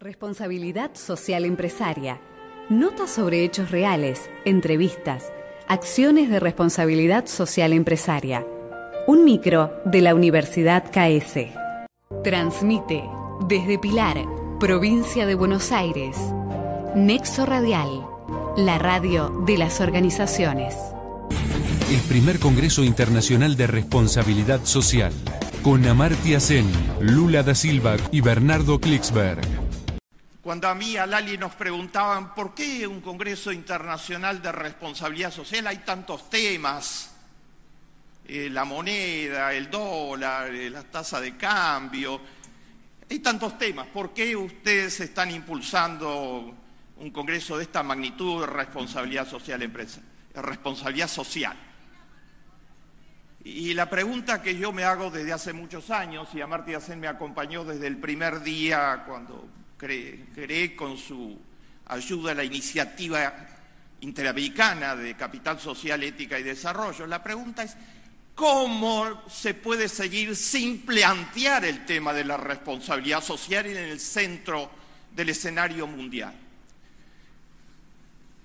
Responsabilidad social empresaria. Notas sobre hechos reales, entrevistas, acciones de responsabilidad social empresaria. Un micro de la Universidad KS. Transmite desde Pilar, provincia de Buenos Aires. Nexo Radial, la radio de las organizaciones. El primer Congreso Internacional de Responsabilidad Social, con Amartya Sen, Lula da Silva y Bernardo Klicksberg. Cuando a mí, a Lali, nos preguntaban ¿por qué un Congreso Internacional de Responsabilidad Social? Hay tantos temas, la moneda, el dólar, la tasa de cambio, hay tantos temas. ¿Por qué ustedes están impulsando un Congreso de esta magnitud de responsabilidad social responsabilidad social? Y la pregunta que yo me hago desde hace muchos años, y Amartya Sen me acompañó desde el primer día cuando creé con su ayuda la iniciativa interamericana de Capital Social, Ética y Desarrollo. La pregunta es, ¿cómo se puede seguir sin plantear el tema de la responsabilidad social en el centro del escenario mundial?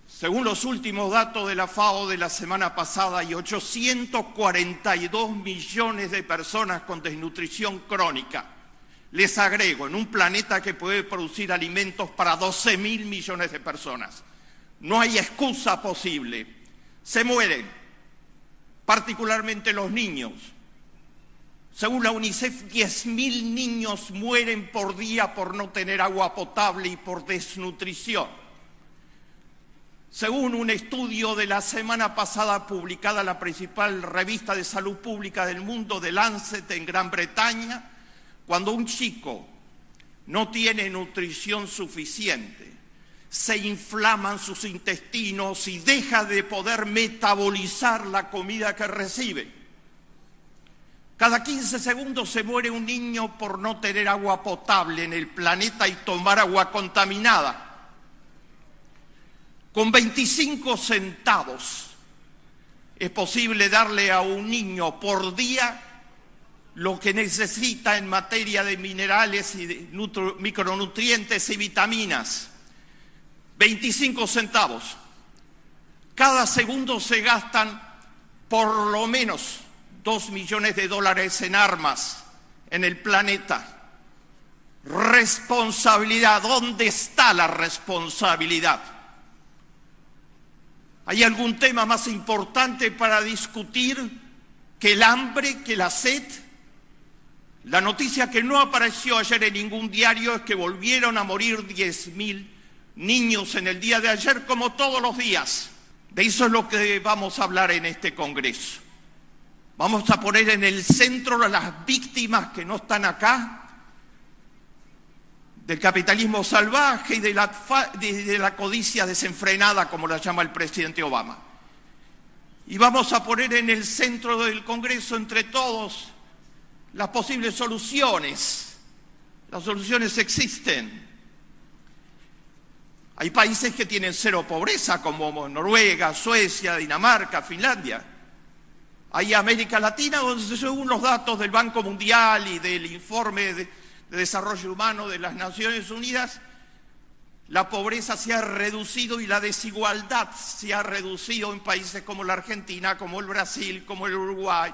Según los últimos datos de la FAO de la semana pasada, hay 842 millones de personas con desnutrición crónica. Les agrego, en un planeta que puede producir alimentos para 12.000 millones de personas. No hay excusa posible. Se mueren, particularmente los niños. Según la UNICEF, 10.000 niños mueren por día por no tener agua potable y por desnutrición. Según un estudio de la semana pasada publicada en la principal revista de salud pública del mundo, The Lancet, en Gran Bretaña, cuando un chico no tiene nutrición suficiente, se inflaman sus intestinos y deja de poder metabolizar la comida que recibe. Cada 15 segundos se muere un niño por no tener agua potable en el planeta y tomar agua contaminada. Con 25 centavos es posible darle a un niño por día lo que necesita en materia de minerales y de micronutrientes y vitaminas. 25 centavos. Cada segundo se gastan por lo menos 2 millones de dólares en armas en el planeta. Responsabilidad. ¿Dónde está la responsabilidad? ¿Hay algún tema más importante para discutir que el hambre, que la sed? La noticia que no apareció ayer en ningún diario es que volvieron a morir 10.000 niños en el día de ayer, como todos los días. De eso es lo que vamos a hablar en este Congreso. Vamos a poner en el centro a las víctimas que no están acá, del capitalismo salvaje y de la codicia desenfrenada, como la llama el presidente Obama. Y vamos a poner en el centro del Congreso, entre todos, las posibles soluciones. Las soluciones existen. Hay países que tienen cero pobreza, como Noruega, Suecia, Dinamarca, Finlandia. Hay América Latina, donde según los datos del Banco Mundial y del informe de Desarrollo Humano de las Naciones Unidas, la pobreza se ha reducido y la desigualdad se ha reducido en países como la Argentina, como el Brasil, como el Uruguay,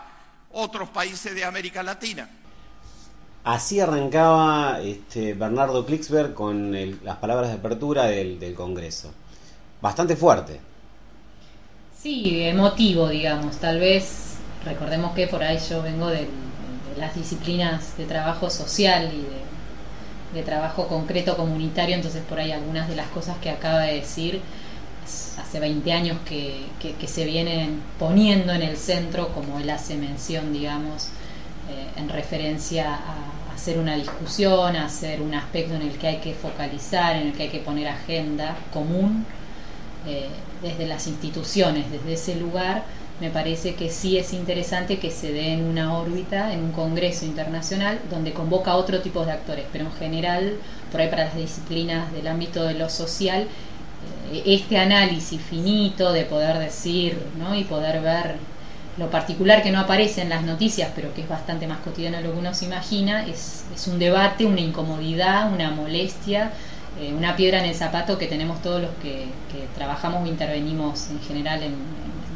otros países de América Latina. Así arrancaba Bernardo Klicksberg con las palabras de apertura del Congreso. Bastante fuerte. Sí, emotivo, digamos. Tal vez, recordemos que por ahí yo vengo de las disciplinas de trabajo social y de trabajo concreto comunitario, entonces por ahí algunas de las cosas que acaba de decir hace 20 años que se vienen poniendo en el centro, como él hace mención, digamos, en referencia a hacer una discusión, a hacer un aspecto en el que hay que focalizar, en el que hay que poner agenda común desde las instituciones, desde ese lugar. Me parece que sí es interesante que se dé en una órbita, en un congreso internacional, donde convoca a otro tipo de actores, pero en general, por ahí para las disciplinas del ámbito de lo social, este análisis finito de poder decir, ¿no?, y poder ver lo particular que no aparece en las noticias, pero que es bastante más cotidiano de lo que uno se imagina, es un debate, una incomodidad, una molestia una piedra en el zapato que tenemos todos los que trabajamos o intervenimos en general en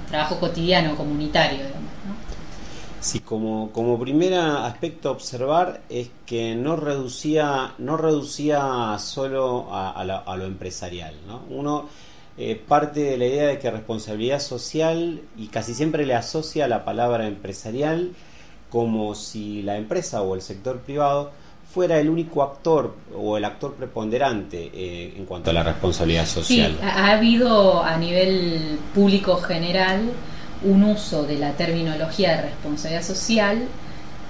trabajo cotidiano, comunitario, digamos, ¿no? Sí, como primer aspecto a observar es que no reducía solo a lo empresarial, ¿no? Uno parte de la idea de que responsabilidad social, y casi siempre le asocia la palabra empresarial como si la empresa o el sector privado fuera el único actor o el actor preponderante en cuanto a la responsabilidad social. Sí, ha habido a nivel público general un uso de la terminología de responsabilidad social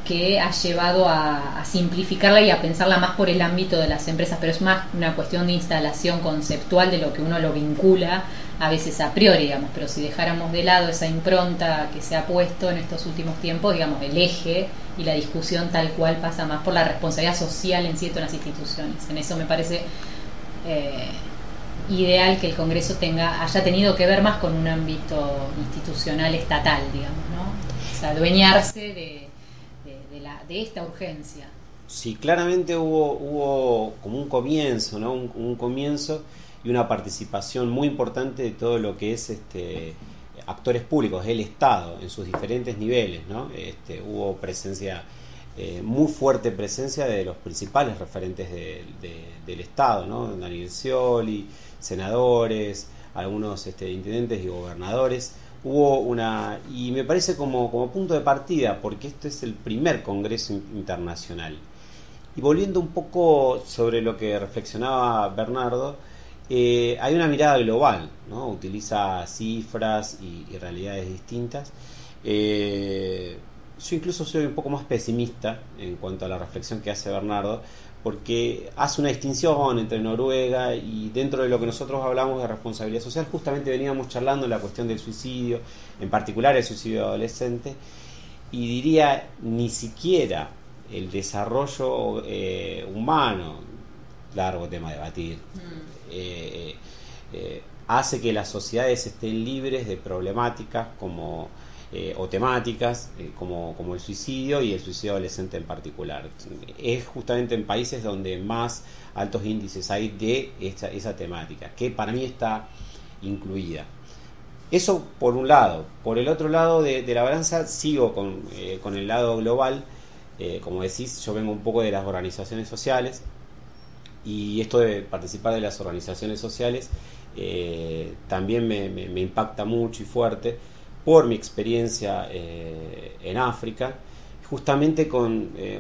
que ha llevado a simplificarla y a pensarla más por el ámbito de las empresas, pero es más una cuestión de instalación conceptual de lo que uno lo vincula a veces a priori, digamos, pero si dejáramos de lado esa impronta que se ha puesto en estos últimos tiempos, digamos, el eje y la discusión tal cual pasa más por la responsabilidad social en sí de las instituciones. En eso me parece ideal que el Congreso haya tenido que ver más con un ámbito institucional estatal, digamos, ¿no? O sea, adueñarse de esta urgencia. Sí, claramente hubo como un comienzo, ¿no? Un comienzo y una participación muy importante de todo lo que es actores públicos, el Estado, en sus diferentes niveles, ¿no? Hubo presencia, muy fuerte presencia de los principales referentes del Estado, ¿no? Daniel Scioli, senadores, algunos intendentes y gobernadores. Hubo y me parece como punto de partida, porque este es el primer Congreso Internacional. Y volviendo un poco sobre lo que reflexionaba Bernardo, hay una mirada global, ¿no? Utiliza cifras y realidades distintas. Yo incluso soy un poco más pesimista en cuanto a la reflexión que hace Bernardo, porque hace una distinción entre Noruega y dentro de lo que nosotros hablamos de responsabilidad social. Justamente veníamos charlando la cuestión del suicidio, en particular el suicidio adolescente, y diría ni siquiera el desarrollo humano, largo tema a debatir, hace que las sociedades estén libres de problemáticas o temáticas como el suicidio y el suicidio adolescente en particular. Es justamente en países donde más altos índices hay de esa temática, que para mí está incluida. Eso por un lado. Por el otro lado de la balanza sigo con el lado global. Como decís, yo vengo un poco de las organizaciones sociales, y esto de participar de las organizaciones sociales también me impacta mucho y fuerte por mi experiencia en África. Justamente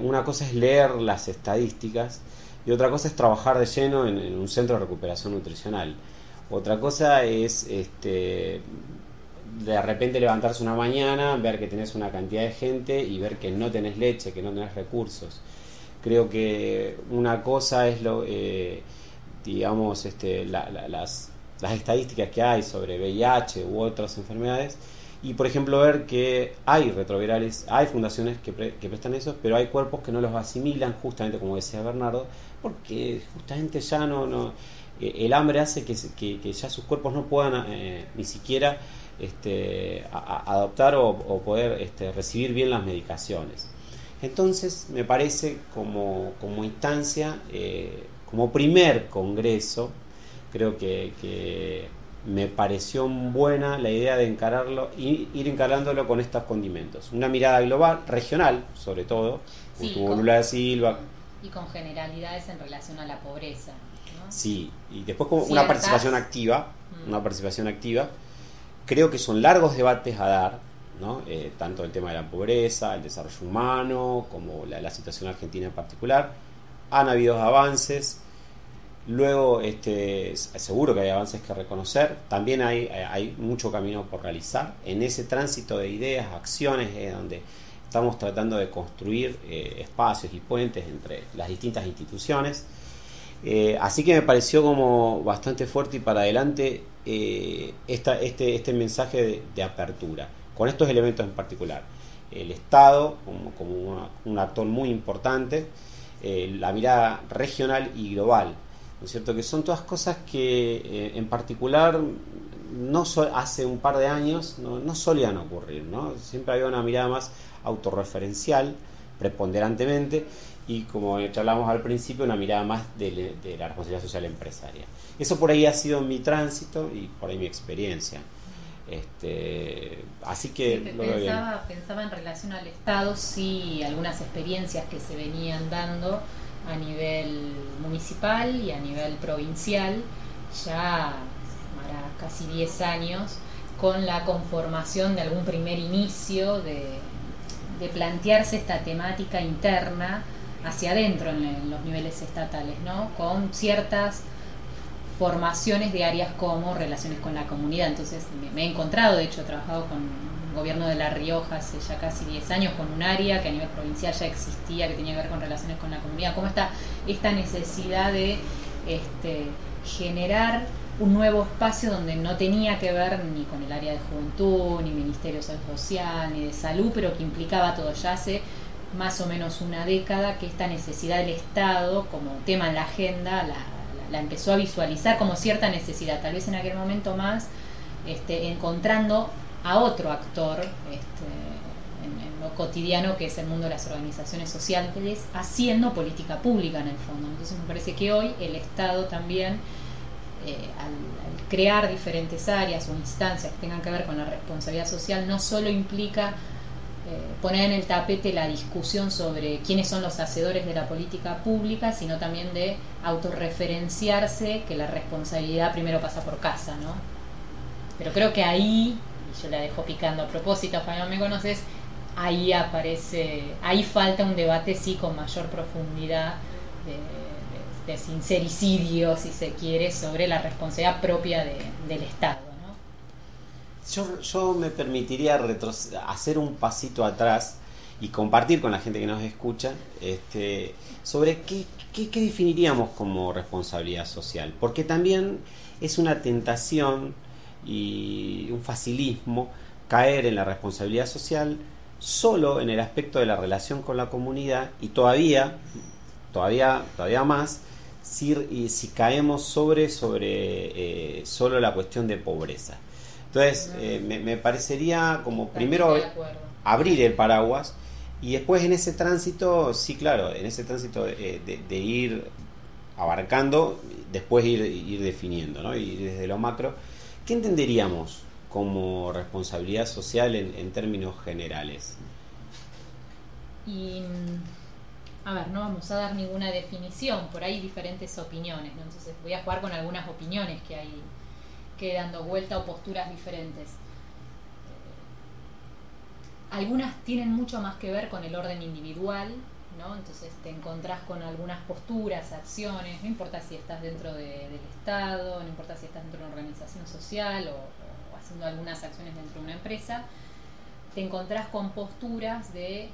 una cosa es leer las estadísticas y otra cosa es trabajar de lleno en un centro de recuperación nutricional. Otra cosa es de repente levantarse una mañana, ver que tenés una cantidad de gente y ver que no tenés leche, que no tenés recursos. Creo que una cosa es las estadísticas que hay sobre VIH u otras enfermedades, y por ejemplo ver que hay retrovirales, hay fundaciones que prestan eso, pero hay cuerpos que no los asimilan, justamente como decía Bernardo, porque justamente ya no el hambre hace que ya sus cuerpos no puedan ni siquiera adoptar o poder recibir bien las medicaciones. Entonces me parece como instancia, como primer congreso, creo que me pareció buena la idea de ir encarándolo con estos condimentos. Una mirada global, regional, sobre todo, como tuvo Lula da Silva. Y con generalidades en relación a la pobreza, ¿no? Sí, y después como una participación activa, Creo que son largos debates a dar, ¿no? Tanto el tema de la pobreza, el desarrollo humano, como la situación argentina en particular. Han habido avances. Luego, seguro que hay avances que reconocer. También hay mucho camino por realizar. En ese tránsito de ideas, acciones, donde estamos tratando de construir espacios y puentes entre las distintas instituciones. Así que me pareció como bastante fuerte y para adelante este mensaje de apertura, con estos elementos en particular. El Estado como un actor muy importante, la mirada regional y global, ¿no es cierto? Que son todas cosas que en particular hace un par de años no solían ocurrir, ¿no? Siempre había una mirada más autorreferencial, preponderantemente, y, como charlábamos al principio, una mirada más de la responsabilidad social empresaria. Eso por ahí ha sido mi tránsito y por ahí mi experiencia. Así que sí, pensaba en relación al Estado, sí, algunas experiencias que se venían dando a nivel municipal y a nivel provincial, ya para casi 10 años, con la conformación de algún primer inicio de plantearse esta temática interna hacia adentro en los niveles estatales, ¿no? Con ciertas formaciones de áreas como relaciones con la comunidad. Entonces me he encontrado, de hecho he trabajado con el gobierno de La Rioja hace ya casi 10 años con un área que a nivel provincial ya existía, que tenía que ver con relaciones con la comunidad. Cómo está esta necesidad de generar un nuevo espacio donde no tenía que ver ni con el área de juventud, ni Ministerio Social, ni de salud, pero que implicaba todo. Ya hace más o menos una década que esta necesidad del Estado como tema en la agenda la empezó a visualizar como cierta necesidad, tal vez en aquel momento más encontrando a otro actor en lo cotidiano, que es el mundo de las organizaciones sociales, haciendo política pública en el fondo. Entonces me parece que hoy el Estado también, al crear diferentes áreas o instancias que tengan que ver con la responsabilidad social, no solo implica poner en el tapete la discusión sobre quiénes son los hacedores de la política pública, sino también de autorreferenciarse que la responsabilidad primero pasa por casa, ¿no? Pero creo que ahí, y yo la dejo picando a propósito, Fabián, me conoces, ahí falta un debate sí con mayor profundidad de sincericidio, si se quiere, sobre la responsabilidad propia del Estado. Yo me permitiría hacer un pasito atrás y compartir con la gente que nos escucha sobre qué definiríamos como responsabilidad social, porque también es una tentación y un facilismo caer en la responsabilidad social solo en el aspecto de la relación con la comunidad, y todavía más si caemos sobre solo la cuestión de pobreza. Entonces, me parecería como primero abrir el paraguas y después en ese tránsito, sí, claro, de ir abarcando, después ir definiendo, ¿no? Y desde lo macro, ¿qué entenderíamos como responsabilidad social en términos generales? Y, a ver, no vamos a dar ninguna definición, por ahí diferentes opiniones, ¿no? Entonces voy a jugar con algunas opiniones que hay dando vuelta o posturas diferentes. Algunas tienen mucho más que ver con el orden individual, ¿no? Entonces te encontrás con algunas posturas, acciones, no importa si estás dentro del Estado, no importa si estás dentro de una organización social o haciendo algunas acciones dentro de una empresa, te encontrás con posturas de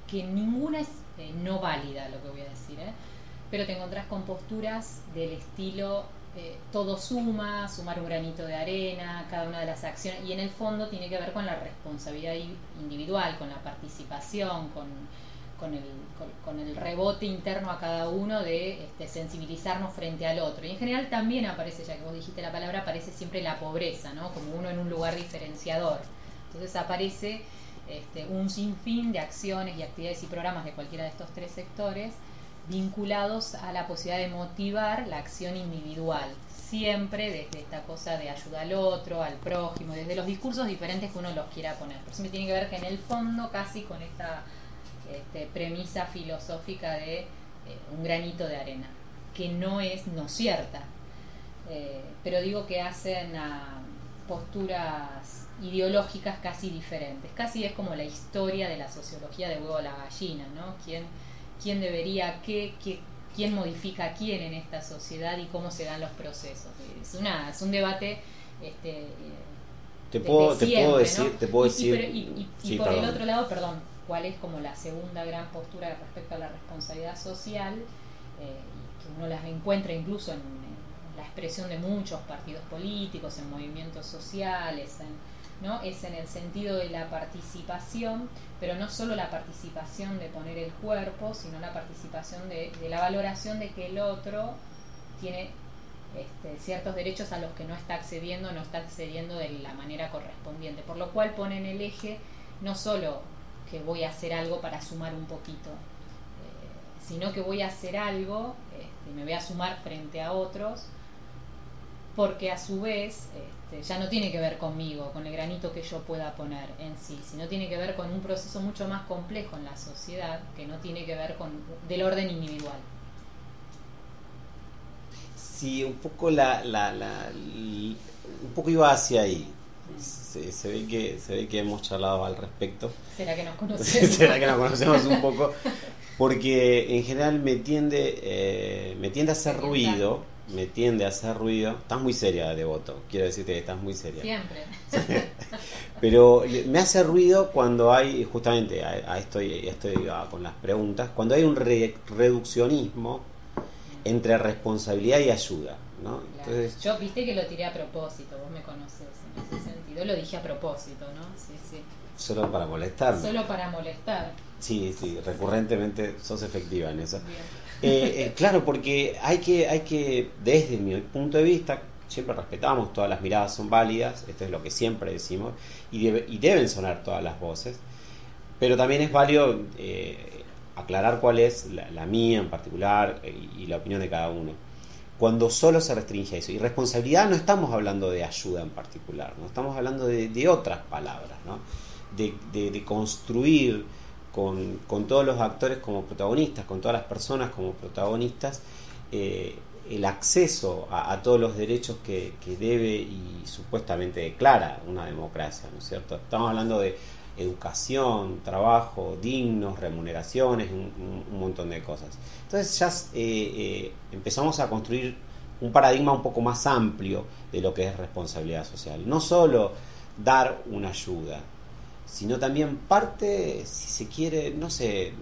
que ninguna es no válida, lo que voy a decir, pero te encontrás con posturas del estilo todo sumar un granito de arena, cada una de las acciones, y en el fondo tiene que ver con la responsabilidad individual, con la participación, con el rebote interno a cada uno de sensibilizarnos frente al otro. Y en general también aparece, ya que vos dijiste la palabra, aparece siempre la pobreza, ¿no? Como uno en un lugar diferenciador. Entonces aparece un sinfín de acciones y actividades y programas de cualquiera de estos tres sectores vinculados a la posibilidad de motivar la acción individual, siempre desde esta cosa de ayuda al otro, al prójimo, desde los discursos diferentes que uno los quiera poner. Pero siempre tiene que ver que en el fondo, casi con esta premisa filosófica de un granito de arena, que no es no cierta, pero digo que hacen a posturas ideológicas casi diferentes. Casi es como la historia de la sociología de huevo a la gallina, ¿no? ¿Quién debería quién modifica a quién en esta sociedad y cómo se dan los procesos? Es un debate te puedo decir y por el otro lado, cuál es como la segunda gran postura respecto a la responsabilidad social, que uno las encuentra incluso en la expresión de muchos partidos políticos, en movimientos sociales, ¿no? Es en el sentido de la participación, pero no solo la participación de poner el cuerpo, sino la participación de la valoración de que el otro tiene ciertos derechos a los que no está accediendo de la manera correspondiente, por lo cual pone en el eje no solo que voy a hacer algo para sumar un poquito, sino que voy a hacer algo, me voy a sumar frente a otros, porque a su vez ya no tiene que ver conmigo, con el granito que yo pueda poner en sí, sino tiene que ver con un proceso mucho más complejo en la sociedad, que no tiene que ver con del orden individual. Sí, un poco un poco iba hacia ahí. Se ve que hemos charlado al respecto. ¿Será que nos conocemos? ¿Será que nos conocemos un poco? Porque en general me tiende a hacer ruido. Estás muy seria, Devoto. Quiero decirte que estás muy seria. Siempre. Pero me hace ruido cuando hay, justamente, estoy con las preguntas, cuando hay un reduccionismo entre responsabilidad y ayuda, ¿no? Claro. Entonces, yo viste que lo tiré a propósito, vos me conocés en ese sentido, lo dije a propósito, ¿no? Sí. Solo para molestarme. Solo para molestar. Sí, recurrentemente sos efectiva en eso. Claro, porque hay que, desde mi punto de vista, siempre respetamos, todas las miradas son válidas, esto es lo que siempre decimos, y deben sonar todas las voces, pero también es válido aclarar cuál es la mía en particular y la opinión de cada uno. Cuando solo se restringe a eso, y responsabilidad no estamos hablando de ayuda en particular, no estamos hablando de otras palabras, ¿no? De construir con todos los actores como protagonistas, con todas las personas como protagonistas, el acceso a todos los derechos que debe y supuestamente declara una democracia, ¿no es cierto? Estamos hablando de educación, trabajo dignos, remuneraciones, un montón de cosas. Entonces ya empezamos a construir un paradigma un poco más amplio de lo que es responsabilidad social. No solo dar una ayuda, sino también parte, si se quiere, no sé,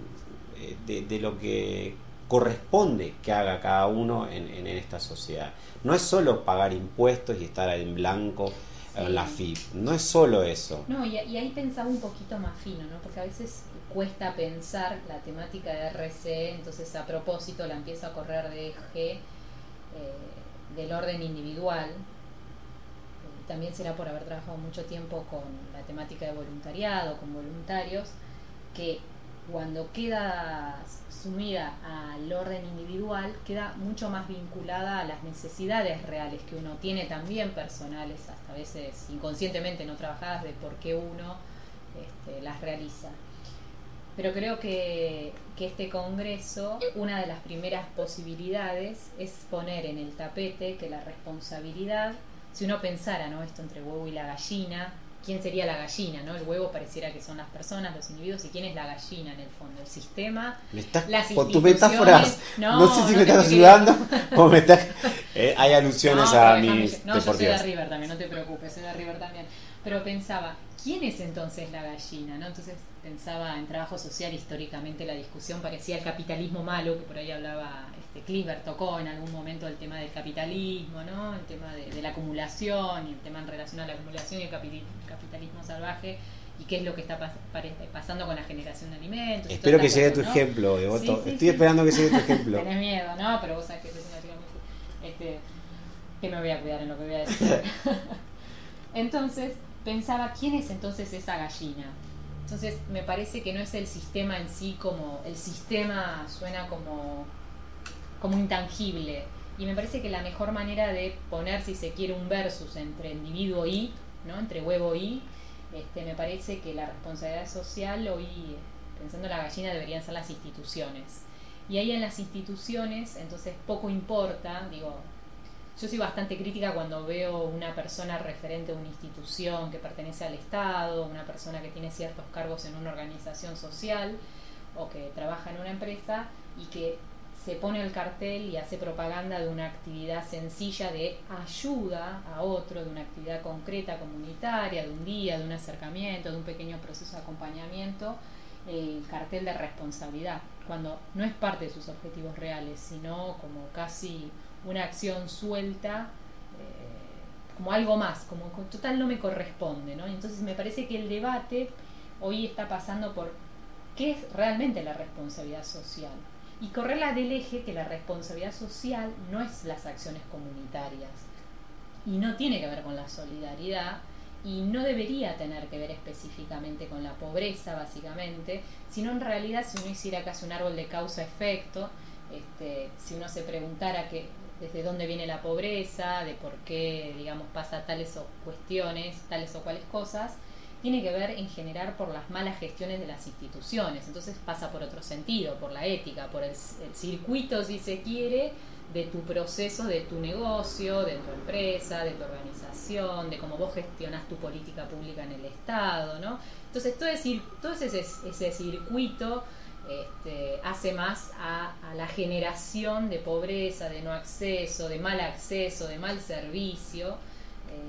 de lo que corresponde que haga cada uno en esta sociedad. No es solo pagar impuestos y estar en blanco en la FIP, no es solo eso. No, y ahí pensaba un poquito más fino, ¿no? Porque a veces cuesta pensar la temática de RC, entonces a propósito la empiezo a correr de eje del orden individual. También será por haber trabajado mucho tiempo con la temática de voluntariado, con voluntarios, que cuando queda sumida al orden individual, queda mucho más vinculada a las necesidades reales que uno tiene, también personales, hasta a veces inconscientemente no trabajadas, de por qué uno las realiza. Pero creo que este congreso, una de las primeras posibilidades es poner en el tapete que la responsabilidad, si uno pensara, ¿no?, esto entre huevo y la gallina, ¿quién sería la gallina, no? El huevo pareciera que son las personas, los individuos, y ¿quién es la gallina en el fondo? El sistema, las instituciones. Con tus metáforas, no sé si me estás ayudando o me estás... hay alusiones a mis deportivas. Yo soy de River también, no te preocupes, soy de River también. Pero pensaba, ¿quién es entonces la gallina, no? Entonces pensaba en trabajo social, históricamente la discusión parecía el capitalismo malo, que por ahí hablaba Kliber, tocó en algún momento el tema del capitalismo, ¿no? El tema de la acumulación, y el tema en relación a la acumulación y el capitalismo salvaje, y qué es lo que está pasando con la generación de alimentos. Espero que llegue tu ejemplo, Devoto. Estoy esperando que llegue tu ejemplo. Tenés miedo, ¿no? Pero vos sabés que es una chica muy... que me voy a cuidar en lo que voy a decir. Entonces pensaba, ¿quién es entonces esa gallina? Entonces me parece que no es el sistema en sí, como el sistema suena como intangible, y me parece que la mejor manera de poner, si se quiere, un versus entre individuo y, ¿no?, entre huevo y, me parece que la responsabilidad social hoy, pensando en la gallina, deberían ser las instituciones, y ahí en las instituciones entonces poco importa, digo, yo soy bastante crítica cuando veo una persona referente a una institución que pertenece al Estado, una persona que tiene ciertos cargos en una organización social o que trabaja en una empresa y que se pone el cartel y hace propaganda de una actividad sencilla de ayuda a otro, de una actividad concreta, comunitaria, de un día, de un acercamiento, de un pequeño proceso de acompañamiento, el cartel de responsabilidad, cuando no es parte de sus objetivos reales, sino como casi una acción suelta, como algo más, como total no me corresponde, ¿no? Entonces me parece que el debate hoy está pasando por qué es realmente la responsabilidad social, y correrla del eje que la responsabilidad social no es las acciones comunitarias y no tiene que ver con la solidaridad, y no debería tener que ver específicamente con la pobreza, básicamente, sino en realidad si uno hiciera casi un árbol de causa-efecto, si uno se preguntara desde dónde viene la pobreza, de por qué, digamos, pasa tales o cuestiones, tales o cuales cosas, tiene que ver en general por las malas gestiones de las instituciones. Entonces pasa por otro sentido, por la ética, por el circuito, si se quiere, de tu proceso, de tu negocio, de tu empresa, de tu organización, de cómo vos gestionás tu política pública en el Estado, ¿no? Entonces todo ese circuito hace más a la generación de pobreza, de no acceso, de mal servicio.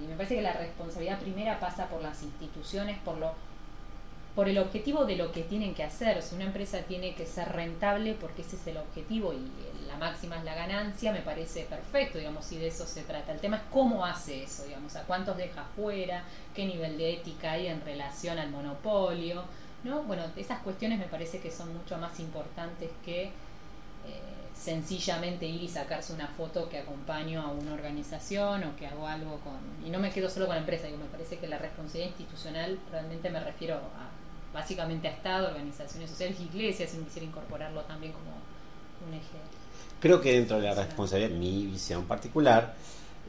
Y me parece que la responsabilidad primera pasa por las instituciones, por el objetivo de lo que tienen que hacer. Si una empresa tiene que ser rentable porque ese es el objetivo y la máxima es la ganancia, me parece perfecto, digamos, si de eso se trata. El tema es cómo hace eso, digamos, a cuántos deja fuera, qué nivel de ética hay en relación al monopolio, ¿no? Bueno, esas cuestiones me parece que son mucho más importantes que sencillamente ir y sacarse una foto que acompaño a una organización o que hago algo y no me quedo solo con la empresa. Me parece que la responsabilidad institucional, realmente me refiero básicamente a Estado, organizaciones sociales, iglesias, si quisiera incorporarlo también como un eje. Creo que dentro de la responsabilidad, mi visión particular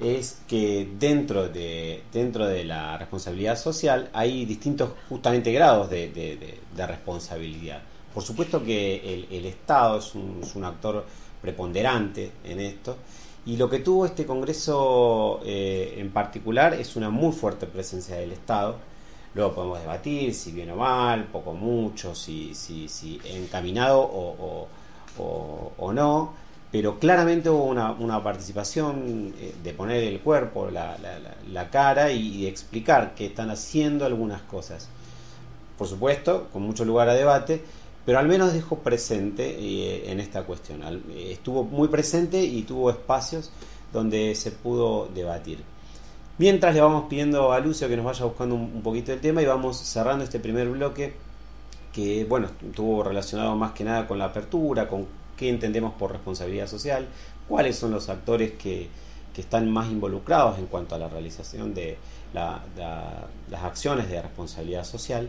es que dentro de la responsabilidad social hay distintos justamente grados de responsabilidad. Por supuesto que el Estado es un actor preponderante en esto, y lo que tuvo este Congreso en particular es una muy fuerte presencia del Estado. Luego podemos debatir si bien o mal, poco o mucho, si encaminado o no, pero claramente hubo una participación de poner el cuerpo, la cara y de explicar que están haciendo algunas cosas. Por supuesto, con mucho lugar a debate, pero al menos dejó presente en esta cuestión. Estuvo muy presente y tuvo espacios donde se pudo debatir. Mientras le vamos pidiendo a Lucio que nos vaya buscando un poquito el tema y vamos cerrando este primer bloque que, bueno, estuvo relacionado más que nada con la apertura, con qué entendemos por responsabilidad social, cuáles son los actores que están más involucrados en cuanto a la realización de las acciones de responsabilidad social.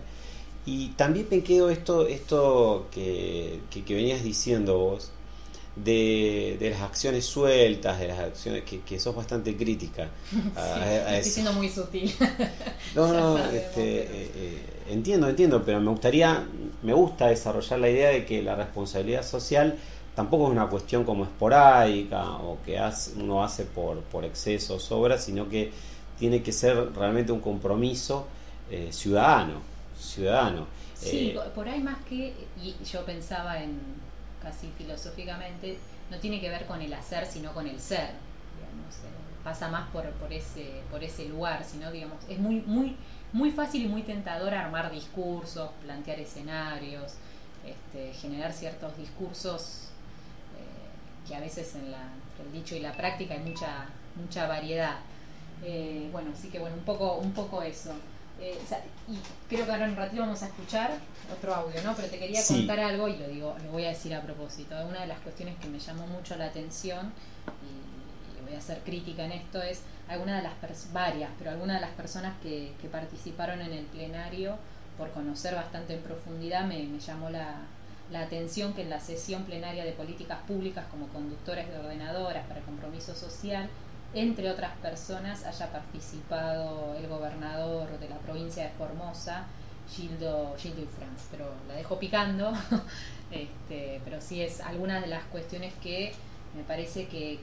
Y también me quedo esto que venías diciendo vos, de las acciones sueltas, de las acciones que sos bastante crítica. Estoy siendo muy sutil. No, entiendo, pero me gusta desarrollar la idea de que la responsabilidad social tampoco es una cuestión como esporádica o que uno hace por exceso o sobra, sino que tiene que ser realmente un compromiso ciudadano. Sí, por ahí más que, y yo pensaba casi filosóficamente, no tiene que ver con el hacer, sino con el ser, digamos, pasa más por ese lugar, sino, digamos, es muy fácil y muy tentador armar discursos, plantear escenarios, generar ciertos discursos que a veces entre el dicho y la práctica hay mucha variedad. Así que un poco eso. Y creo que ahora en un ratito vamos a escuchar otro audio, ¿no? Pero te quería contar algo y lo voy a decir a propósito. Una de las cuestiones que me llamó mucho la atención, y voy a ser crítica en esto, es algunas de las personas que participaron en el plenario, por conocer bastante en profundidad, me llamó la atención que en la sesión plenaria de políticas públicas como conductores de ordenadoras para el compromiso social, entre otras personas, haya participado el gobernador de la provincia de Formosa, Gildo Ifrans, pero la dejo picando. Pero sí es algunas de las cuestiones que me parece que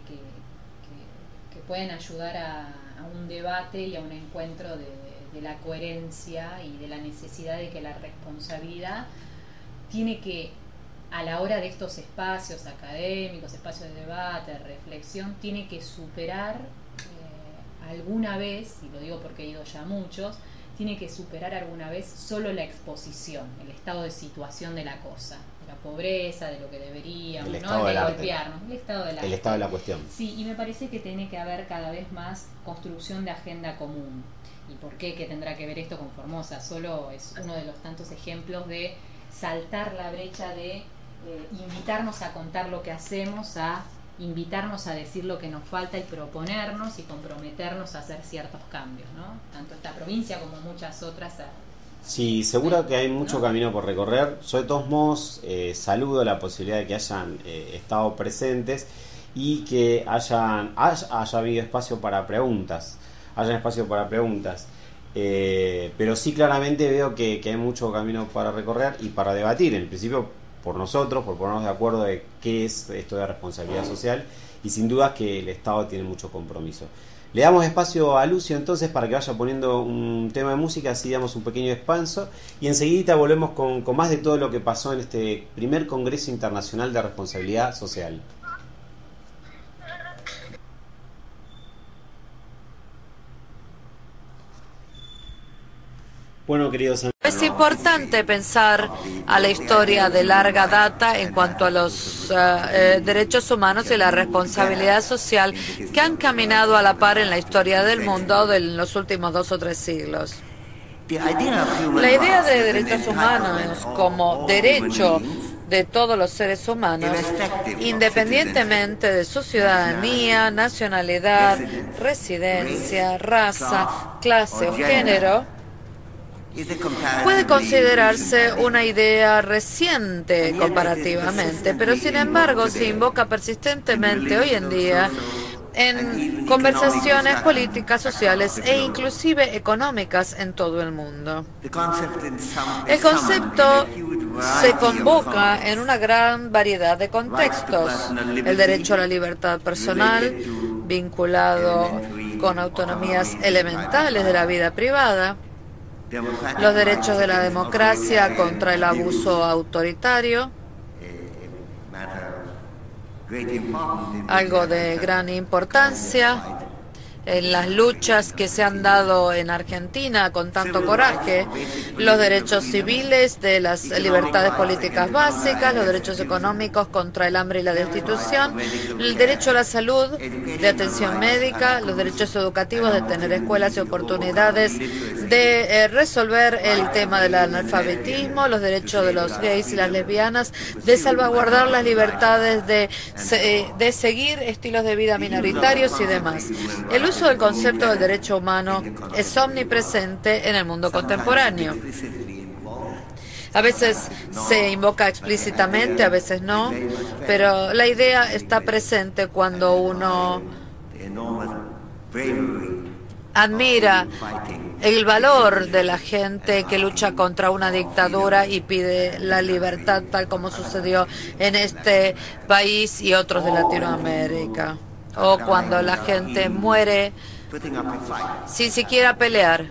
pueden ayudar a un debate y a un encuentro de la coherencia y de la necesidad de que la responsabilidad tiene que, a la hora de estos espacios académicos, espacios de debate, de reflexión, tiene que superar alguna vez, y lo digo porque he ido ya a muchos, tiene que superar alguna vez solo la exposición, el estado de situación de la cosa, de la pobreza, de lo que deberíamos, ¿no? De golpearnos, el estado de la cuestión. Sí, y me parece que tiene que haber cada vez más construcción de agenda común. ¿Y por qué? ¿Qué tendrá que ver esto con Formosa? Solo es uno de los tantos ejemplos de saltar la brecha de invitarnos a contar lo que hacemos, a invitarnos a decir lo que nos falta y proponernos y comprometernos a hacer ciertos cambios, ¿no? Tanto esta provincia como muchas otras. Sí, seguro que hay mucho camino por recorrer. Yo de todos modos saludo la posibilidad de que hayan estado presentes y que haya habido espacio para preguntas. Pero sí, claramente veo que hay mucho camino para recorrer y para debatir. En principio, por nosotros, por ponernos de acuerdo de qué es esto de responsabilidad social, y sin duda que el Estado tiene mucho compromiso. Le damos espacio a Lucio entonces para que vaya poniendo un tema de música, así damos un pequeño descanso y enseguida volvemos con más de todo lo que pasó en este primer Congreso Internacional de Responsabilidad Social. Bueno, queridos amigos, es importante pensar a la historia de larga data en cuanto a los derechos humanos y la responsabilidad social que han caminado a la par en la historia del mundo en los últimos 2 o 3 siglos. La idea de derechos humanos como derecho de todos los seres humanos, independientemente de su ciudadanía, nacionalidad, residencia, raza, clase o género, puede considerarse una idea reciente comparativamente, pero sin embargo se invoca persistentemente hoy en día en conversaciones políticas, sociales e inclusive económicas en todo el mundo. El concepto se convoca en una gran variedad de contextos. El derecho a la libertad personal, vinculado con autonomías elementales de la vida privada, los derechos de la democracia contra el abuso autoritario, algo de gran importancia en las luchas que se han dado en Argentina con tanto coraje, los derechos civiles de las libertades políticas básicas, los derechos económicos contra el hambre y la destitución, el derecho a la salud, de atención médica, los derechos educativos de tener escuelas y oportunidades de resolver el tema del analfabetismo, los derechos de los gays y las lesbianas, de salvaguardar las libertades de seguir estilos de vida minoritarios y demás. El uso del concepto del derecho humano es omnipresente en el mundo contemporáneo. A veces se invoca explícitamente, a veces no, pero la idea está presente cuando uno admira el valor de la gente que lucha contra una dictadura y pide la libertad, tal como sucedió en este país y otros de Latinoamérica. O cuando la gente muere sin siquiera pelear,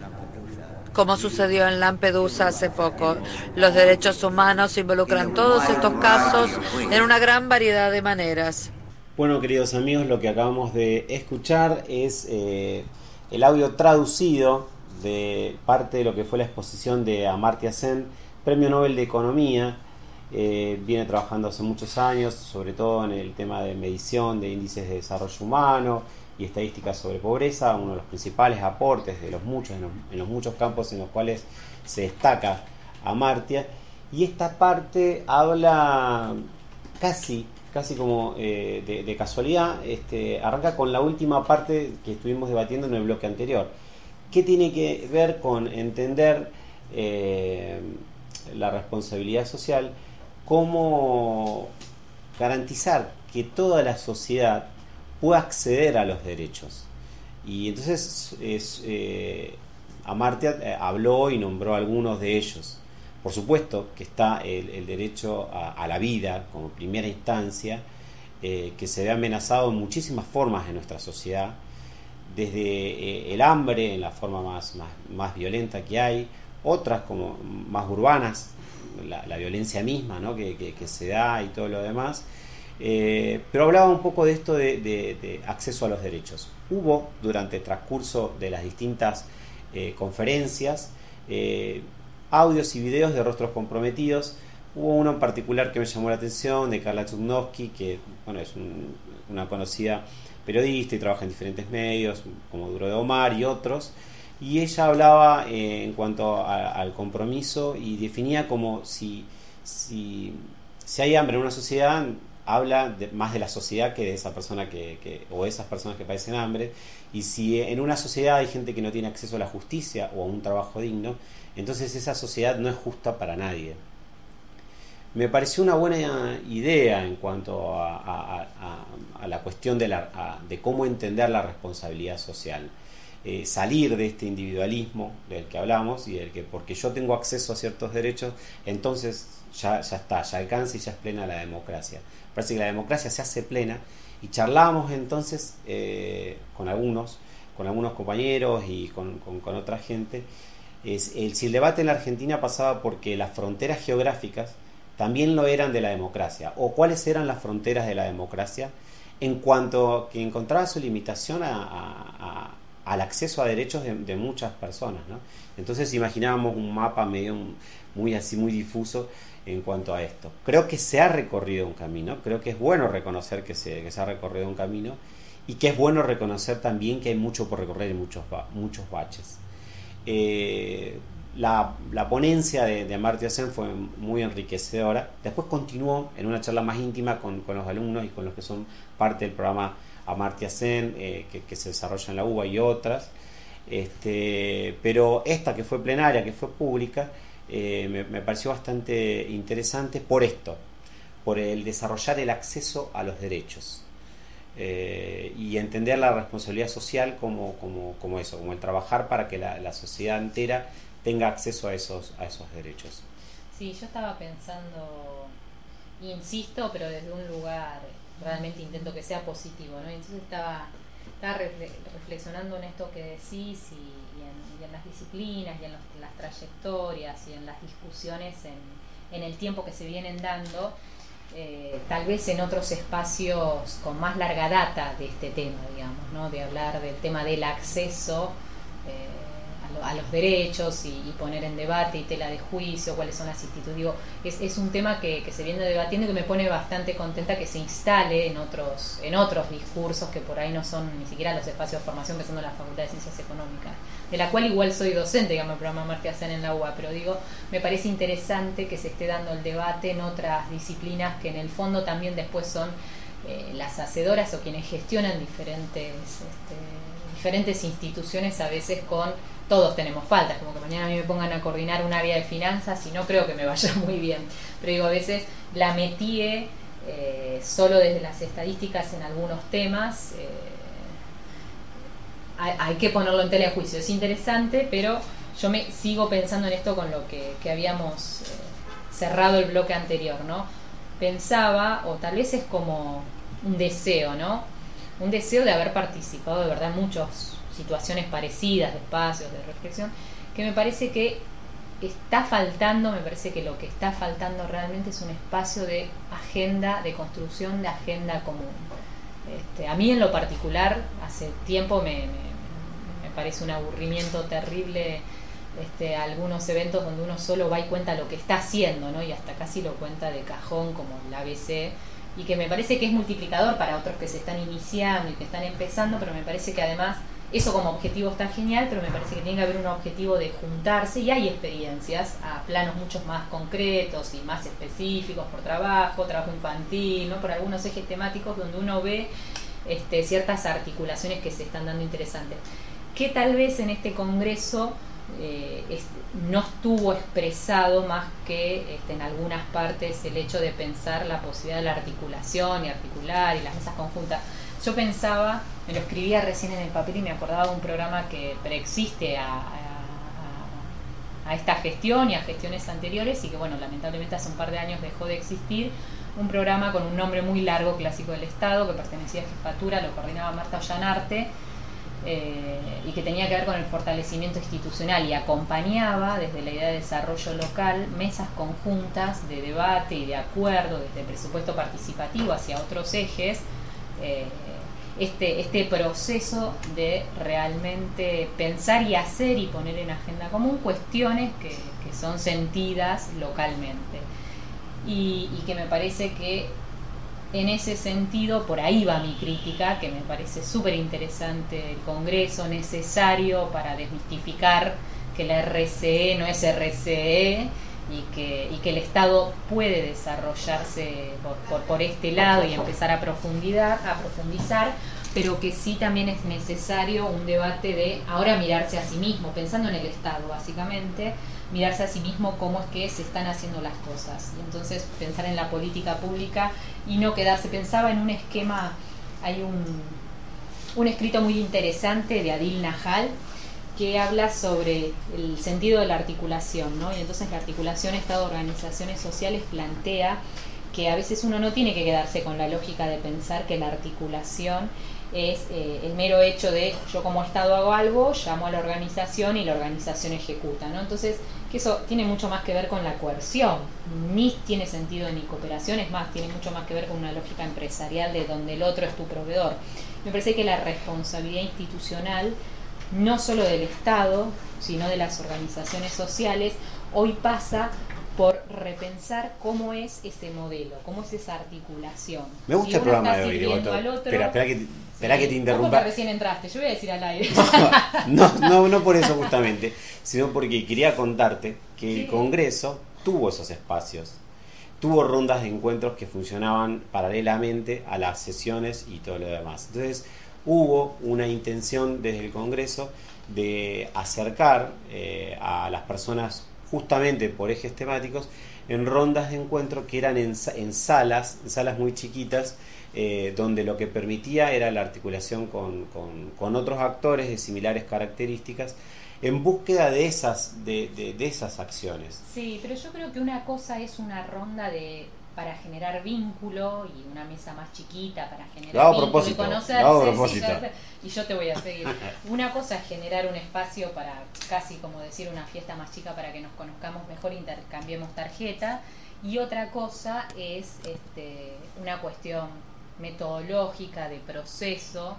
como sucedió en Lampedusa hace poco. Los derechos humanos involucran todos estos casos en una gran variedad de maneras. Bueno, queridos amigos, lo que acabamos de escuchar es el audio traducido de parte de lo que fue la exposición de Amartya Sen, Premio Nobel de Economía. Viene trabajando hace muchos años, sobre todo en el tema de medición de índices de desarrollo humano y estadísticas sobre pobreza, uno de los principales aportes de los muchos, en los muchos campos en los cuales se destaca Amartya. Y esta parte habla casi como de casualidad, arranca con la última parte que estuvimos debatiendo en el bloque anterior. ¿Qué tiene que ver con entender la responsabilidad social? Cómo garantizar que toda la sociedad pueda acceder a los derechos. Y entonces Amartya habló y nombró algunos de ellos. Por supuesto que está el derecho a la vida como primera instancia, que se ve amenazado en muchísimas formas en nuestra sociedad, desde el hambre en la forma más violenta que hay, otras como más urbanas, la violencia misma, ¿no? que se da y todo lo demás, pero hablaba un poco de esto de acceso a los derechos. Hubo durante el transcurso de las distintas conferencias audios y videos de rostros comprometidos. Hubo uno en particular que me llamó la atención, de Carla Chudnovsky, que es una conocida periodista y trabaja en diferentes medios como Duro de Omar y otros. Y ella hablaba en cuanto al compromiso y definía como si hay hambre en una sociedad, habla más de la sociedad que de esa persona o esas personas que padecen hambre. Y si en una sociedad hay gente que no tiene acceso a la justicia o a un trabajo digno, entonces esa sociedad no es justa para nadie. Me pareció una buena idea en cuanto a la cuestión de cómo entender la responsabilidad social. Salir de este individualismo del que hablamos y del que porque yo tengo acceso a ciertos derechos, entonces ya está, ya alcanza y ya es plena la democracia. Parece que la democracia se hace plena, y charlábamos entonces con algunos compañeros y con otra gente, si el debate en la Argentina pasaba porque las fronteras geográficas también lo eran de la democracia, o cuáles eran las fronteras de la democracia, en cuanto que encontraba su limitación al acceso a derechos de muchas personas, ¿no? Entonces imaginábamos un mapa medio muy difuso en cuanto a esto. Creo que se ha recorrido un camino, creo que es bueno reconocer que se ha recorrido un camino, y que es bueno reconocer también que hay mucho por recorrer y muchos baches. La ponencia de Amartya Sen fue muy enriquecedora. Después continuó en una charla más íntima con los alumnos y con los que son parte del programa Amartya Sen, que se desarrolla en la UBA y otras. Pero esta que fue plenaria, que fue pública, me pareció bastante interesante por esto, por el desarrollar el acceso a los derechos. Y entender la responsabilidad social como eso, como el trabajar para que la sociedad entera tenga acceso a esos derechos. Sí, yo estaba pensando, insisto, pero desde un lugar realmente intento que sea positivo, ¿no? Y entonces estaba reflexionando en esto que decís y en las disciplinas y en las trayectorias y en las discusiones en el tiempo que se vienen dando. Tal vez en otros espacios con más larga data de este tema, digamos, ¿no? De hablar del tema del acceso a los derechos y poner en debate y tela de juicio cuáles son las instituciones. Digo, es un tema que se viene debatiendo y que me pone bastante contenta que se instale en otros discursos que por ahí no son ni siquiera los espacios de formación, pensando en la Facultad de Ciencias Económicas, de la cual igual soy docente, digamos, el programa Amartya Sen en la UBA, pero digo, me parece interesante que se esté dando el debate en otras disciplinas que en el fondo también después son las hacedoras o quienes gestionan diferentes instituciones, a veces todos tenemos faltas, como que mañana a mí me pongan a coordinar un área de finanzas y no creo que me vaya muy bien, pero digo, a veces la metí solo desde las estadísticas en algunos temas. Hay que ponerlo en tela de juicio, es interesante, pero yo me sigo pensando en esto con lo que habíamos cerrado el bloque anterior, ¿no? Pensaba, o tal vez es como un deseo, ¿no? Un deseo de haber participado de verdad en muchas situaciones parecidas, de espacios, de reflexión, que me parece que está faltando, me parece que lo que está faltando realmente es un espacio de agenda, de construcción de agenda común. A mí en lo particular, hace tiempo me parece un aburrimiento terrible algunos eventos donde uno solo va y cuenta lo que está haciendo, ¿no? Y hasta casi lo cuenta de cajón, como el ABC, y que me parece que es multiplicador para otros que se están iniciando y que están empezando, pero me parece que además eso como objetivo está genial, pero me parece que tiene que haber un objetivo de juntarse, y hay experiencias a planos mucho más concretos y más específicos por trabajo infantil, ¿no? Por algunos ejes temáticos donde uno ve ciertas articulaciones que se están dando interesantes, que tal vez en este congreso no estuvo expresado más que en algunas partes el hecho de pensar la posibilidad de la articulación y articular y las mesas conjuntas. Yo pensaba, me lo escribía recién en el papel y me acordaba de un programa que preexiste a esta gestión y a gestiones anteriores, y que bueno, lamentablemente hace un par de años dejó de existir, un programa con un nombre muy largo, Clásico del Estado, que pertenecía a Jefatura, lo coordinaba Marta Ollanarte, y que tenía que ver con el fortalecimiento institucional, y acompañaba desde la idea de desarrollo local mesas conjuntas de debate y de acuerdo desde presupuesto participativo hacia otros ejes, este proceso de realmente pensar y hacer y poner en agenda común cuestiones que son sentidas localmente, y que me parece que en ese sentido, por ahí va mi crítica, que me parece súper interesante el Congreso, necesario para desmistificar que la RCE no es RCE, y que el Estado puede desarrollarse por este lado y empezar a profundizar, pero que sí también es necesario un debate de ahora mirarse a sí mismo, pensando en el Estado básicamente, mirarse a sí mismo cómo es que se están haciendo las cosas, y entonces pensar en la política pública y no quedarse. Pensaba en un esquema, hay un escrito muy interesante de Adil Nahal que habla sobre el sentido de la articulación, ¿no? Y entonces la articulación Estado-organizaciones sociales plantea que a veces uno no tiene que quedarse con la lógica de pensar que la articulación es el mero hecho de yo como Estado hago algo, llamo a la organización y la organización ejecuta, ¿no? Entonces, que eso tiene mucho más que ver con la coerción, ni tiene sentido ni cooperación, es más, tiene mucho más que ver con una lógica empresarial de donde el otro es tu proveedor. Me parece que la responsabilidad institucional, no solo del Estado, sino de las organizaciones sociales, hoy pasa por repensar cómo es ese modelo, cómo es esa articulación. Me gusta el programa de hoy, Espera que te interrumpa. Porque recién entraste, yo voy a decir al aire. No por eso justamente, sino porque quería contarte que el Congreso tuvo esos espacios, tuvo rondas de encuentros que funcionaban paralelamente a las sesiones y todo lo demás. Entonces hubo una intención desde el Congreso de acercar a las personas justamente por ejes temáticos en rondas de encuentro que eran en salas muy chiquitas, donde lo que permitía era la articulación con otros actores de similares características en búsqueda de esas acciones. Sí, pero yo creo que una cosa es una ronda para generar vínculo y una mesa más chiquita para generar vínculo y conocerse, y yo te voy a seguir. Una cosa es generar un espacio para casi como decir una fiesta más chica para que nos conozcamos mejor, intercambiemos tarjeta, y otra cosa es una cuestión metodológica de proceso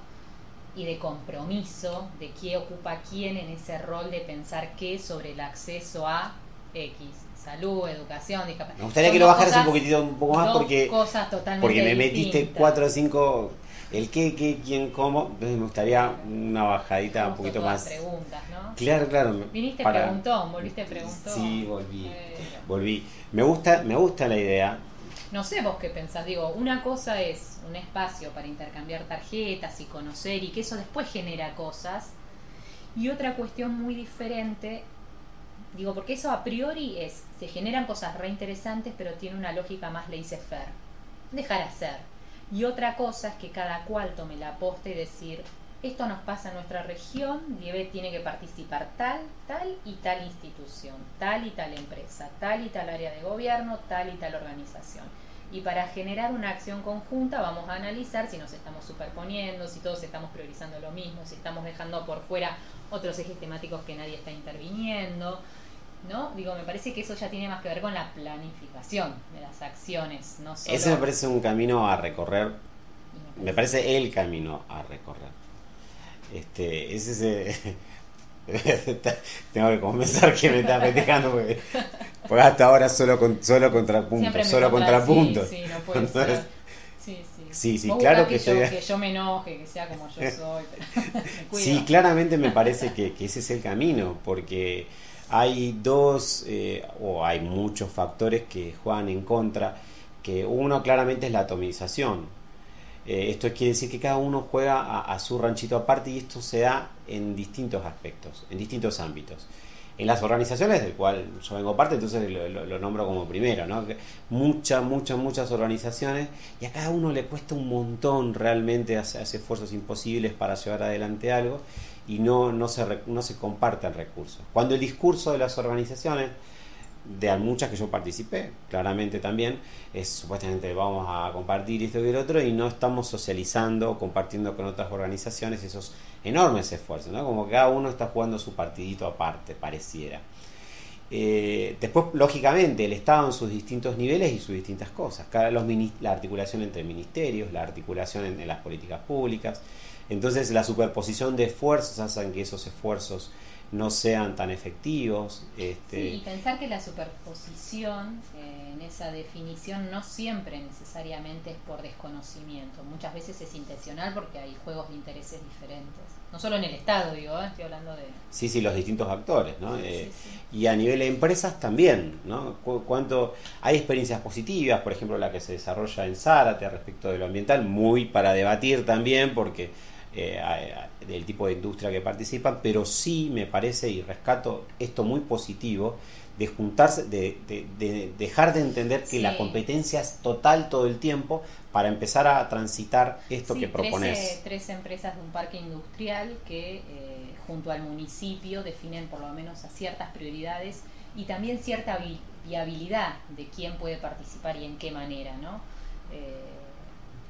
y de compromiso de quién ocupa quién en ese rol de pensar qué sobre el acceso a X. Salud, educación, discapacidad. Me gustaría que lo bajaras un poco más porque me metiste distintas. 4 o 5 el qué, quién, cómo. Entonces me gustaría una bajadita un poquito más. Preguntas, ¿no? Claro. Volviste preguntón. Sí, volví. Me gusta la idea. No sé vos qué pensás, digo, una cosa es un espacio para intercambiar tarjetas y conocer y que eso después genera cosas, y otra cuestión muy diferente. Digo, porque eso a priori se generan cosas re interesantes, pero tiene una lógica más laissez-faire, dejar hacer. Y otra cosa es que cada cual tome la posta y decir, esto nos pasa en nuestra región, tiene que participar tal y tal institución, tal y tal empresa, tal y tal área de gobierno, tal y tal organización. Y para generar una acción conjunta vamos a analizar si nos estamos superponiendo, si todos estamos priorizando lo mismo, si estamos dejando por fuera otros ejes temáticos que nadie está interviniendo, ¿no? Digo, me parece que eso ya tiene más que ver con la planificación de las acciones, no solo... Ese me parece un camino a recorrer, me parece el camino a recorrer. Tengo que confesar que me está festejando porque hasta ahora solo contrapunto. Sí, no puede ser. Sí, claro que yo me enoje, que sea como yo soy, pero me cuido. Sí, claramente me parece que ese es el camino, porque hay hay muchos factores que juegan en contra, que uno claramente es la atomización. Esto quiere decir que cada uno juega a su ranchito aparte, y esto se da en distintos aspectos, en distintos ámbitos. En las organizaciones, del cual yo vengo parte, entonces lo nombro como primero, ¿no? Muchas organizaciones, y a cada uno le cuesta un montón realmente, hace esfuerzos imposibles para llevar adelante algo, y no se comparten recursos. Cuando el discurso de las organizaciones, de muchas que yo participé, claramente también, es supuestamente vamos a compartir esto y el otro, y no estamos socializando, compartiendo con otras organizaciones esos enormes esfuerzos, ¿no? Como que cada uno está jugando su partidito aparte, pareciera. Después, lógicamente, el Estado en sus distintos niveles y sus distintas cosas, la articulación entre ministerios, la articulación en las políticas públicas. Entonces la superposición de esfuerzos hacen que esos esfuerzos no sean tan efectivos. Sí, y pensar que la superposición en esa definición no siempre necesariamente es por desconocimiento, muchas veces es intencional porque hay juegos de intereses diferentes, no solo en el Estado, digo, estoy hablando de... Sí, los distintos actores, ¿no? Sí. Y a nivel de empresas también, ¿no? Cuánto hay experiencias positivas, por ejemplo la que se desarrolla en Zárate respecto de lo ambiental, muy para debatir también porque del tipo de industria que participan, pero sí me parece, y rescato esto muy positivo, de juntarse, de dejar de entender que la competencia es total todo el tiempo para empezar a transitar esto que propones. 13 empresas de un parque industrial que junto al municipio definen por lo menos a ciertas prioridades y también cierta viabilidad de quién puede participar y en qué manera, ¿no?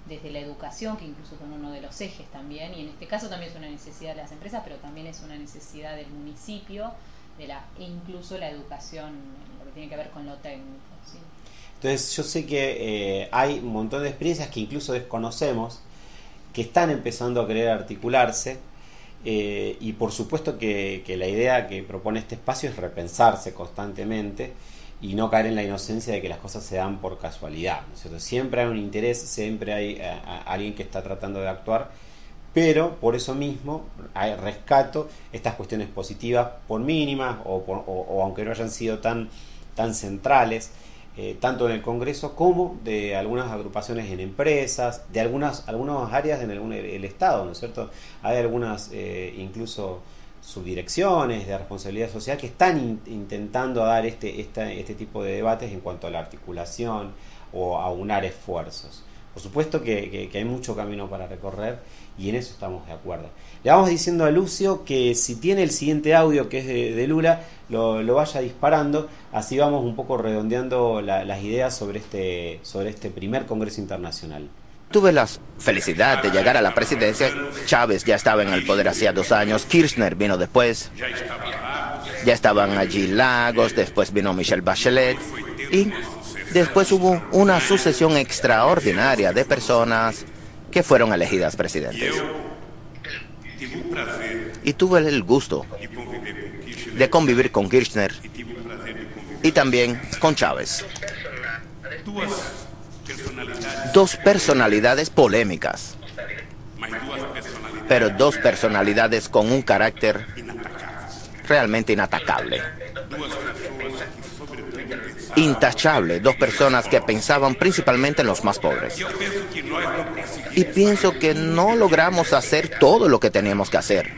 Desde la educación, que incluso son uno de los ejes también, y en este caso también es una necesidad de las empresas, pero también es una necesidad del municipio, e incluso la educación, lo que tiene que ver con lo técnico, ¿sí? Entonces yo sé que hay un montón de experiencias que incluso desconocemos, que están empezando a querer articularse, y por supuesto que la idea que propone este espacio es repensarse constantemente y no caer en la inocencia de que las cosas se dan por casualidad, ¿no es cierto? Siempre hay un interés, siempre hay alguien que está tratando de actuar, pero por eso mismo rescato estas cuestiones positivas, por mínimas o aunque no hayan sido tan centrales, tanto en el Congreso como de algunas agrupaciones en empresas, de algunas áreas en el Estado, ¿no es cierto? Hay algunas incluso subdirecciones de responsabilidad social que están intentando dar este tipo de debates en cuanto a la articulación o aunar esfuerzos. Por supuesto que hay mucho camino para recorrer y en eso estamos de acuerdo. Le vamos diciendo a Lucio que si tiene el siguiente audio, que es de Lula, lo vaya disparando, así vamos un poco redondeando las ideas sobre este primer Congreso Internacional. Tuve la felicidad de llegar a la presidencia. Chávez ya estaba en el poder hacía 2 años, Kirchner vino después, ya estaban allí Lagos, después vino Michelle Bachelet y después hubo una sucesión extraordinaria de personas que fueron elegidas presidentes. Y tuve el gusto de convivir con Kirchner y también con Chávez. 2 personalidades polémicas, pero 2 personalidades con un carácter realmente inatacable, intachable, 2 personas que pensaban principalmente en los más pobres. Y pienso que no logramos hacer todo lo que teníamos que hacer,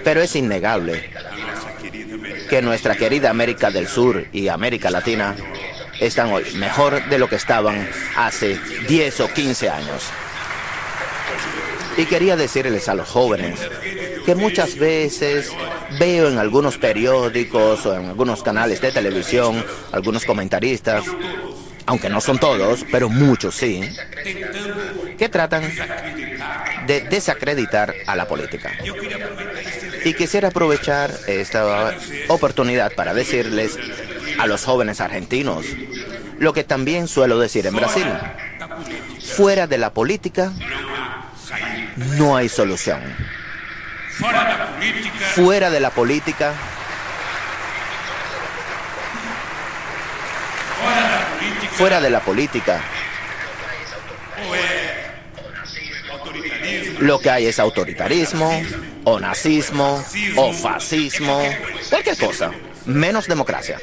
pero es innegable que nuestra querida América del Sur y América Latina están hoy mejor de lo que estaban hace 10 o 15 años. Y quería decirles a los jóvenes que muchas veces veo en algunos periódicos o en algunos canales de televisión, algunos comentaristas, aunque no son todos, pero muchos sí, que tratan de desacreditar a la política. Y quisiera aprovechar esta oportunidad para decirles a los jóvenes argentinos lo que también suelo decir en Brasil: fuera de la política no hay solución. Fuera de la política lo que hay es autoritarismo, o nazismo, o fascismo, cualquier cosa, menos democracia.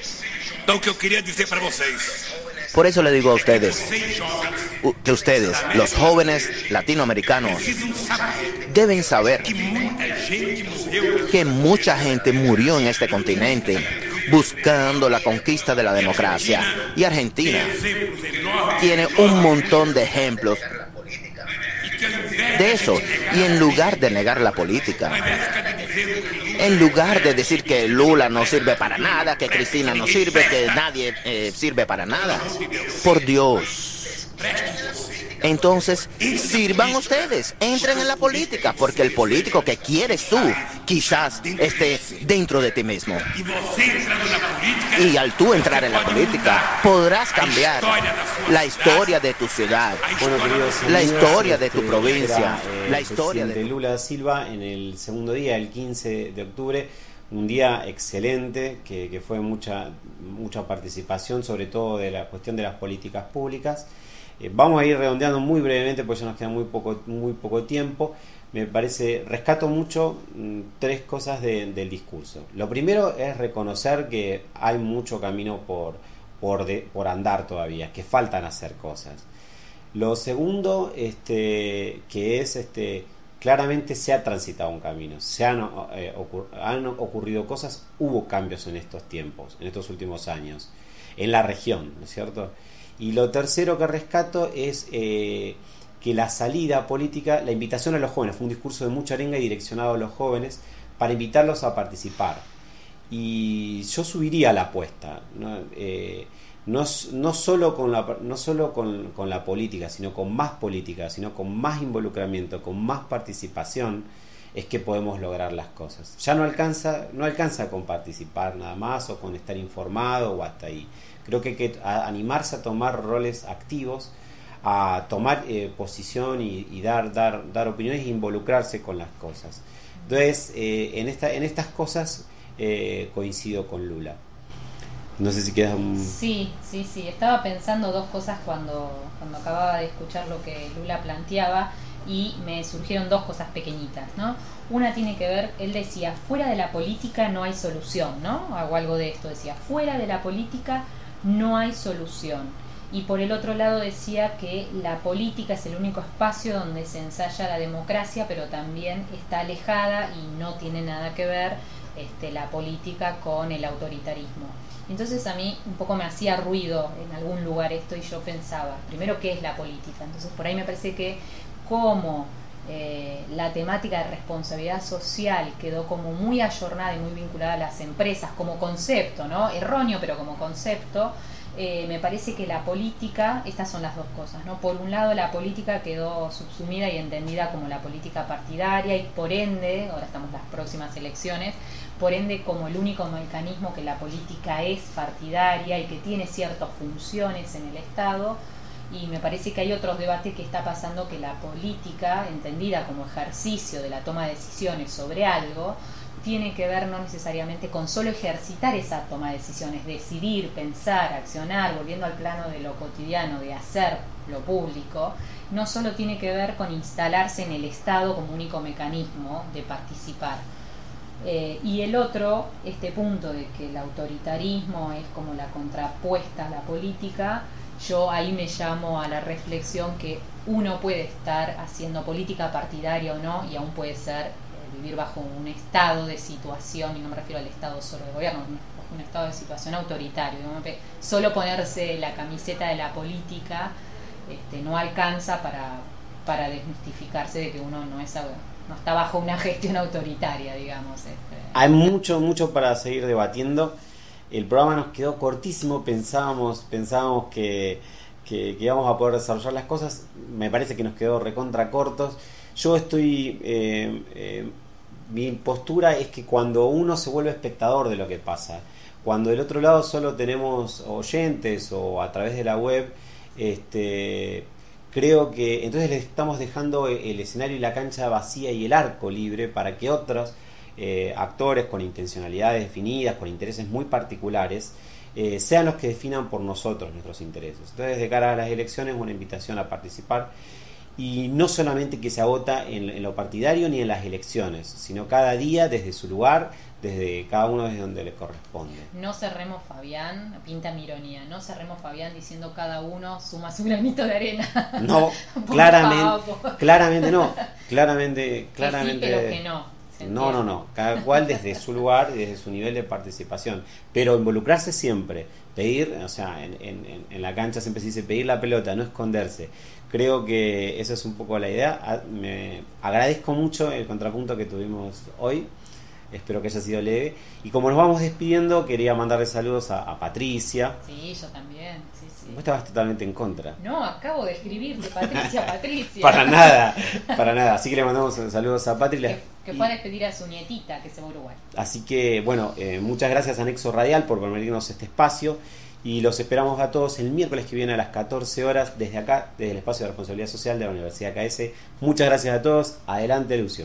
Por eso le digo a ustedes que ustedes, los jóvenes latinoamericanos, deben saber que mucha gente murió en este continente buscando la conquista de la democracia. Y Argentina tiene un montón de ejemplos de eso. Y en lugar de negar la política, en lugar de decir que Lula no sirve para nada, que Cristina no sirve, que nadie sirve para nada, por Dios, entonces sirvan ustedes, entren en la política, porque el político que quieres tú quizás esté dentro de ti mismo. Y al tú entrar en la política, podrás cambiar la historia de tu ciudad, la historia de tu provincia, la historia de Lula da Silva en el segundo día, el 15 de octubre, un día excelente, que fue mucha participación, sobre todo de la cuestión de las políticas públicas. Vamos a ir redondeando muy brevemente, porque ya nos queda muy poco tiempo. Me parece, rescato mucho tres cosas del discurso. Lo primero es reconocer que hay mucho camino por andar todavía, que faltan hacer cosas. Lo segundo, que es claramente se ha transitado un camino, han ocurrido cosas, hubo cambios en estos tiempos, en estos últimos años, en la región, ¿no es cierto? Y lo tercero que rescato es que la salida política, la invitación a los jóvenes, fue un discurso de mucha arenga y direccionado a los jóvenes para invitarlos a participar. Y yo subiría la apuesta, ¿no? No solo con la política, sino con más involucramiento, con más participación, es que podemos lograr las cosas. Ya no alcanza con participar nada más, o con estar informado, o hasta ahí. Creo que hay que animarse a tomar roles activos, a tomar posición y dar opiniones e involucrarse con las cosas. Entonces, en estas cosas coincido con Lula. No sé si quedas Sí. Estaba pensando dos cosas cuando acababa de escuchar lo que Lula planteaba, y me surgieron dos cosas pequeñitas, ¿no? Una tiene que ver, él decía, fuera de la política no hay solución, ¿no? Hago algo de esto, decía, fuera de la política no hay solución. Y por el otro lado decía que la política es el único espacio donde se ensaya la democracia, pero también está alejada y no tiene nada que ver la política con el autoritarismo. Entonces a mí un poco me hacía ruido en algún lugar esto, y yo pensaba, primero, ¿qué es la política? Entonces por ahí me parece que como la temática de responsabilidad social quedó como muy ayornada y muy vinculada a las empresas como concepto, ¿no? Erróneo, pero como concepto, me parece que la política, estas son las dos cosas, ¿no? Por un lado, la política quedó subsumida y entendida como la política partidaria, y por ende, ahora estamos en las próximas elecciones, por ende como el único mecanismo que la política es partidaria y que tiene ciertas funciones en el Estado. Y me parece que hay otros debates que está pasando, que la política, entendida como ejercicio de la toma de decisiones sobre algo, tiene que ver no necesariamente con solo ejercitar esa toma de decisiones, decidir, pensar, accionar, volviendo al plano de lo cotidiano, de hacer lo público. No solo tiene que ver con instalarse en el Estado como único mecanismo de participar. Y el otro, este punto de que el autoritarismo es como la contrapuesta a la política, yo ahí me llamo a la reflexión que uno puede estar haciendo política partidaria o no, y aún puede ser vivir bajo un estado de situación, y no me refiero al estado solo de gobierno, bajo un estado de situación autoritario. Solo ponerse la camiseta de la política no alcanza para desmistificarse de que uno no está bajo una gestión autoritaria, digamos. Hay mucho para seguir debatiendo. El programa nos quedó cortísimo, pensábamos que íbamos a poder desarrollar las cosas. Me parece que nos quedó recontra cortos. Yo mi postura es que cuando uno se vuelve espectador de lo que pasa, cuando del otro lado solo tenemos oyentes o a través de la web, creo que entonces le estamos dejando el escenario y la cancha vacía y el arco libre para que otros actores con intencionalidades definidas, con intereses muy particulares, sean los que definan por nosotros nuestros intereses. Entonces, de cara a las elecciones, una invitación a participar, y no solamente que se agota en lo partidario ni en las elecciones, sino cada día desde su lugar, desde cada uno desde donde le corresponde. No cerremos, Fabián, pinta mi ironía, no cerremos, Fabián, diciendo cada uno suma su granito de arena. No, claramente no, claramente. Que sí, pero que no. No, cada cual desde su lugar y desde su nivel de participación, pero involucrarse siempre, pedir, o sea, en la cancha siempre se dice pedir la pelota, no esconderse. Creo que esa es un poco la idea. Me agradezco mucho el contrapunto que tuvimos hoy. espero que haya sido leve. Y como nos vamos despidiendo, quería mandarle saludos a Patricia. Sí, yo también, sí. Vos estabas totalmente en contra. No, acabo de escribirte, Patricia. Para nada. Así que le mandamos saludos a Patri. Que fue a despedir a su nietita, que se va a Uruguay. Así que, bueno, muchas gracias a Nexo Radial por permitirnos este espacio. Y los esperamos a todos el miércoles que viene a las 14 horas, desde acá, desde el espacio de responsabilidad social de la Universidad KS. Muchas gracias a todos. Adelante, Lucio.